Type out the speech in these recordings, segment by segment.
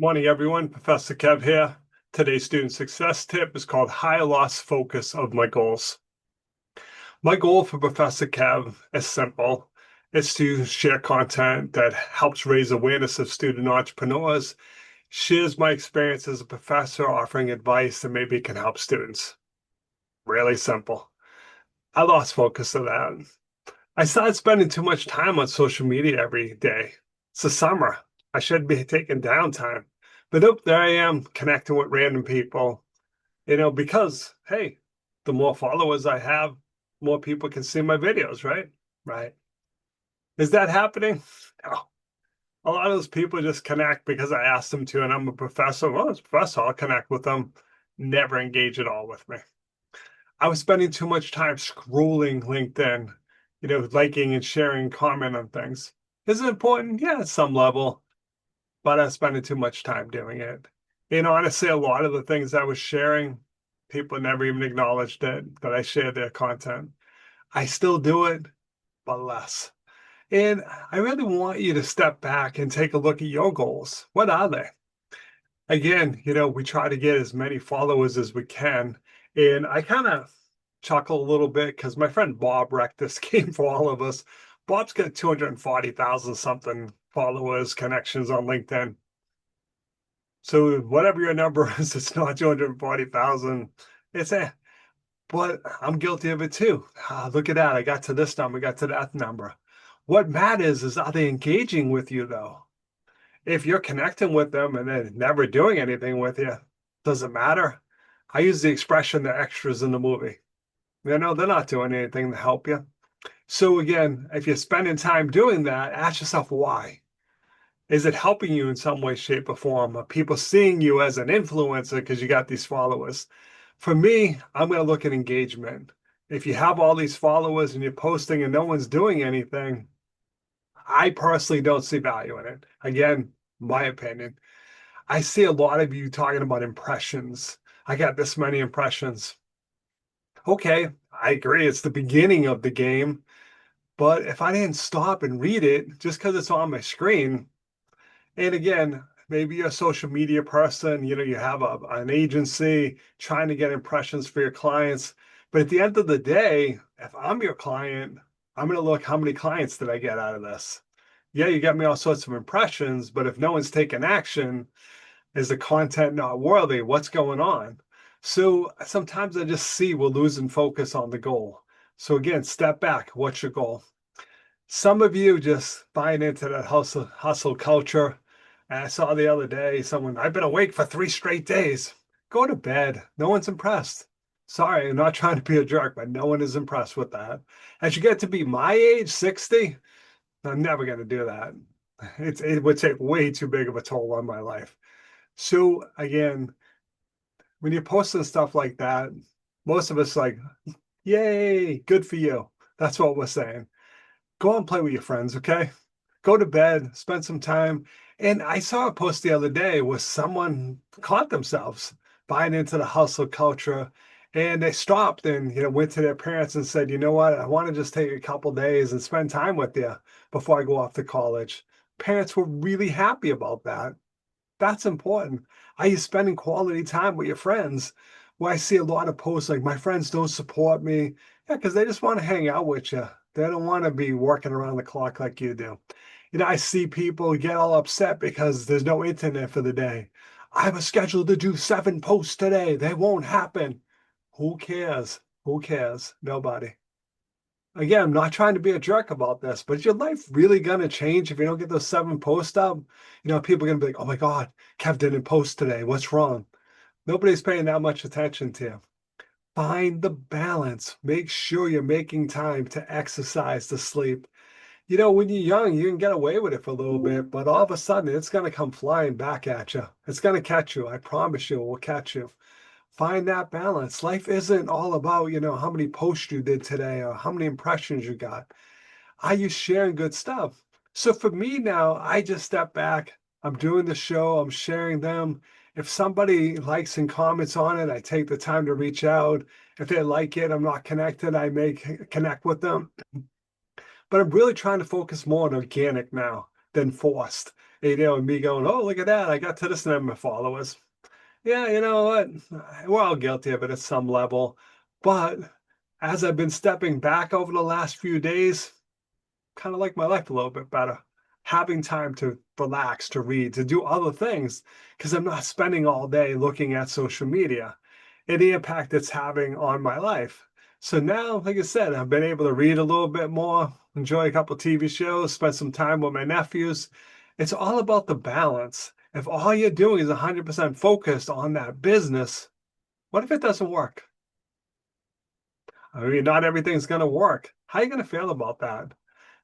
Morning, everyone. Professor Kev here. Today's student success tip is called High Loss Focus of My Goals. My goal for Professor Kev is simple. It's to share content that helps raise awareness of student entrepreneurs, shares my experience as a professor offering advice that maybe can help students. Really simple. I lost focus of that. I started spending too much time on social media every day. It's the summer. I should be taking downtime. But nope, there I am connecting with random people, because, hey, the more followers I have, more people can see my videos, right? Right. Is that happening? No. A lot of those people just connect because I asked them to, and I'm a professor. Well, as a professor, I'll connect with them. Never engage at all with me. I was spending too much time scrolling LinkedIn, liking and sharing, comment on things. Is it important? Yeah, at some level, but I was spending too much time doing it. Honestly, a lot of the things I was sharing, people never even acknowledged it, that I shared their content. I still do it, but less. And I really want you to step back and take a look at your goals. What are they? Again, we try to get as many followers as we can. And I kind of chuckle a little bit because my friend Bob wrecked this game for all of us. Bob's got 240,000 something followers, connections on LinkedIn. So whatever your number is, it's not 240,000. It's but I'm guilty of it too. Look at that. I got to this number, got to that number. What matters is, are they engaging with you though? If you're connecting with them and they're never doing anything with you, does it matter? I use the expression they're extras in the movie. They're not doing anything to help you. So again, if you're spending time doing that, ask yourself why. Is it helping you in some way, shape, or form? Are people seeing you as an influencer because you got these followers? For me, I'm going to look at engagement. If you have all these followers and you're posting and no one's doing anything, I personally don't see value in it. Again, my opinion. I see a lot of you talking about impressions. I got this many impressions. Okay, I agree. It's the beginning of the game. But if I didn't stop and read it just because it's on my screen, and again, maybe you're a social media person, you have an agency trying to get impressions for your clients. But at the end of the day, if I'm your client, I'm going to look how many clients did I get out of this? Yeah, you get me all sorts of impressions, but if no one's taking action, is the content not worthy? What's going on? So sometimes I just see we're losing focus on the goal. So again, step back. What's your goal? Some of you just buying into that hustle culture. And I saw the other day someone, I've been awake for 3 straight days. Go to bed. No one's impressed. Sorry, I'm not trying to be a jerk, but no one is impressed with that. As you get to be my age, 60, I'm never going to do that. It would take way too big of a toll on my life. So again, when you're posting stuff like that, most of us like, yay, good for you. That's what we're saying. Go out and play with your friends, okay? Go to bed, spend some time. And I saw a post the other day where someone caught themselves buying into the hustle culture, and they stopped and went to their parents and said, you know what, I want to just take a couple days and spend time with you before I go off to college. Parents were really happy about that. That's important. Are you spending quality time with your friends? Where I see a lot of posts like, my friends don't support me. Yeah, because they just want to hang out with you. They don't want to be working around the clock like you do. I see people get all upset because there's no internet for the day. I was scheduled to do 7 posts today. They won't happen. Who cares? Who cares? Nobody. Again, I'm not trying to be a jerk about this, but is your life really going to change if you don't get those 7 posts up? People are going to be like, oh my God, Kev didn't post today. What's wrong? Nobody's paying that much attention to you. Find the balance. Make sure you're making time to exercise, to sleep. When you're young, you can get away with it for a little bit, but all of a sudden it's going to come flying back at you. It's going to catch you. I promise you, it will catch you. Find that balance. Life isn't all about, how many posts you did today or how many impressions you got. Are you sharing good stuff? So for me now, I just step back. I'm doing the show. I'm sharing them. If somebody likes and comments on it, I take the time to reach out. If they like it, I'm not connected, I may connect with them. But I'm really trying to focus more on organic now than forced. And me going, oh, look at that. I got to this number of followers. Yeah, you know what? We're all guilty of it at some level. But as I've been stepping back over the last few days, kind of like my life a little bit better. Having time to relax, to read, to do other things, because I'm not spending all day looking at social media and the impact it's having on my life. So now, like I said, I've been able to read a little bit more, enjoy a couple TV shows, spend some time with my nephews. It's all about the balance. If all you're doing is 100% focused on that business, what if it doesn't work? I mean, not everything's going to work. How are you going to feel about that?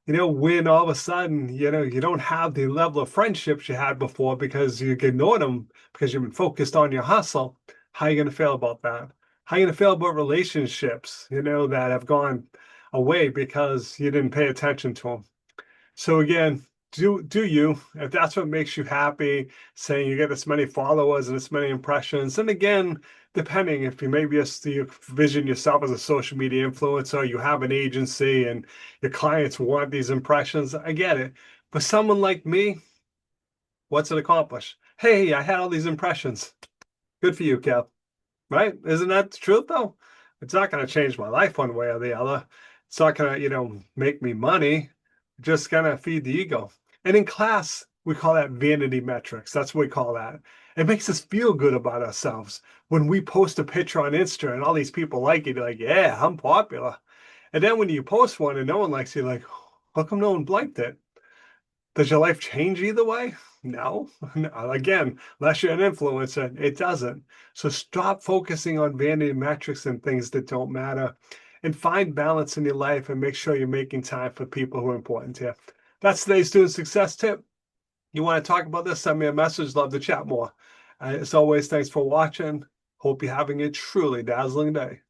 When all of a sudden, you don't have the level of friendships you had before because you ignored them because you've been focused on your hustle. How are you going to feel about that? How are you going to feel about relationships, that have gone away because you didn't pay attention to them? So again, do you, if that's what makes you happy, saying you get this many followers and this many impressions, and again, depending if you maybe you vision yourself as a social media influencer, you have an agency and your clients want these impressions, I get it. But someone like me, what's it accomplish? Hey, I had all these impressions. Good for you, Kev. Right? Isn't that the truth though? It's not going to change my life one way or the other. It's not going to, make me money. Just going to feed the ego. And in class, we call that vanity metrics. That's what we call that. It makes us feel good about ourselves. When we post a picture on Insta and all these people like it, you're like, yeah, I'm popular. And then when you post one and no one likes it, you're like, how come no one liked it? Does your life change either way? No. Again, unless you're an influencer, it doesn't. So stop focusing on vanity metrics and things that don't matter and find balance in your life and make sure you're making time for people who are important to you. That's today's student success tip. You want to talk about this, send me a message. Love to chat more. As always, thanks for watching. Hope you're having a truly dazzling day.